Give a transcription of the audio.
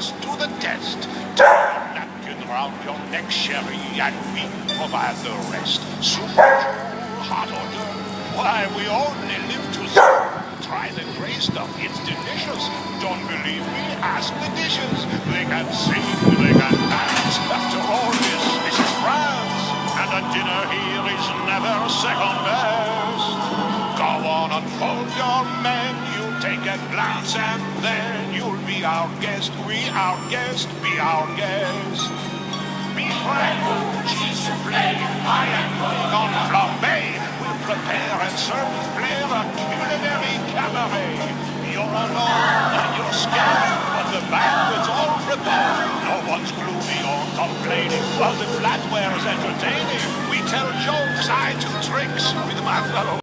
dishes to the test. Turn your napkin round your neck, sherry, and we provide the rest. Soup, hot or dirt, why we only live to serve. Try the gray stuff, it's delicious. Don't believe me? Ask the dishes. They can sing, they can dance. After all this is France, and a dinner here is never second best. Go on, unfold your menu, take a glance, and then you'll be our guest. We our guest, be our guest. Beef ragout, cheese soufflé, iron on flambé. We'll prepare and serve with flair a culinary cabaret. You're alone and you're scared, but the banquet's all prepared. No one's gloomy or complaining, while the flatware's entertaining. We tell jokes, I do tricks with my fellow